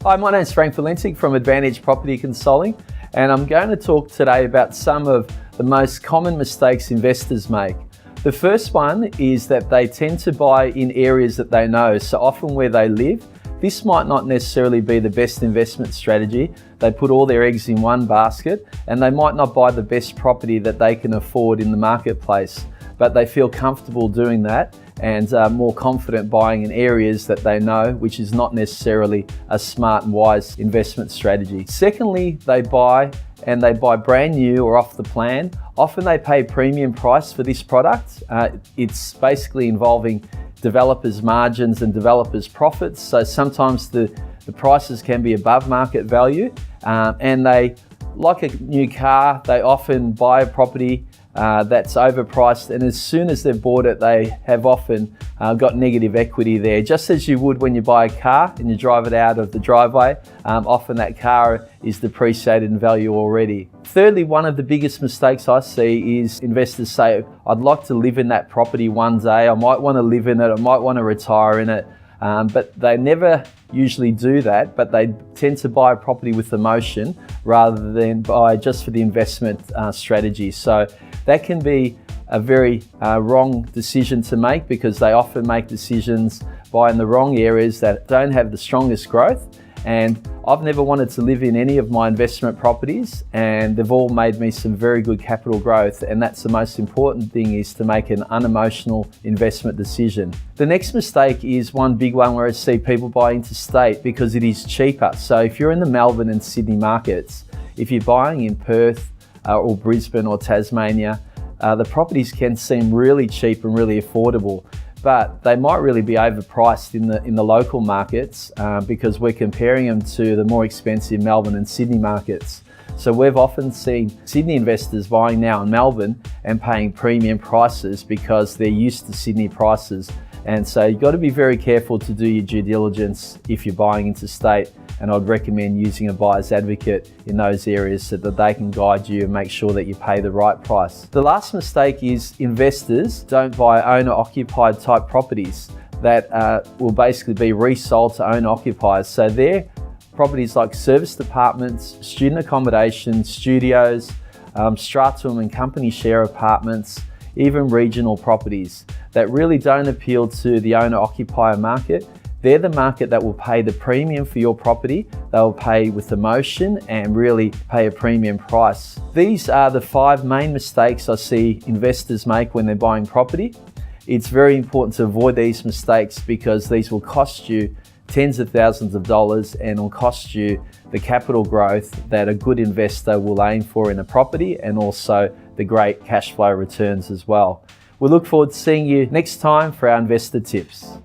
Hi, my name's Frank Valentic from Advantage Property Consulting, and I'm going to talk today about some of the most common mistakes investors make. The first one is that they tend to buy in areas that they know, so often where they live. This might not necessarily be the best investment strategy. They put all their eggs in one basket and they might not buy the best property that they can afford in the marketplace, but they feel comfortable doing that and are more confident buying in areas that they know, which is not necessarily a smart and wise investment strategy. Secondly, they buy brand new or off the plan. Often they pay premium price for this product. It's basically involving developers' margins and developers' profits. So sometimes the prices can be above market value, and they, like a new car, they often buy a property that's overpriced, and as soon as they've bought it, they have often got negative equity there. Just as you would when you buy a car and you drive it out of the driveway, often that car is depreciated in value already. Thirdly, one of the biggest mistakes I see is investors say, I'd like to live in that property one day, I might want to live in it, I might want to retire in it, but they never usually do that, but they tend to buy a property with emotion rather than buy just for the investment strategy. So that can be a very wrong decision to make, because they often make decisions buying the wrong areas that don't have the strongest growth. And I've never wanted to live in any of my investment properties, and they've all made me some very good capital growth, and that's the most important thing, is to make an unemotional investment decision. The next mistake is one big one where I see people buy interstate because it is cheaper. So if you're in the Melbourne and Sydney markets, if you're buying in Perth or Brisbane or Tasmania, the properties can seem really cheap and really affordable, but they might really be overpriced in the local markets because we're comparing them to the more expensive Melbourne and Sydney markets. So we've often seen Sydney investors buying now in Melbourne and paying premium prices because they're used to Sydney prices. And so you've got to be very careful to do your due diligence if you're buying interstate, and I'd recommend using a buyer's advocate in those areas so that they can guide you and make sure that you pay the right price. The last mistake is investors don't buy owner-occupied type properties that will basically be resold to owner-occupiers. So they're properties like service departments, student accommodation, studios, stratum and company share apartments, even regional properties that really don't appeal to the owner-occupier market. They're the market that will pay the premium for your property. They'll pay with emotion and really pay a premium price. These are the 5 main mistakes I see investors make when they're buying property. It's very important to avoid these mistakes because these will cost you tens of thousands of dollars and will cost you the capital growth that a good investor will aim for in a property, and also the great cash flow returns as well. We look forward to seeing you next time for our investor tips.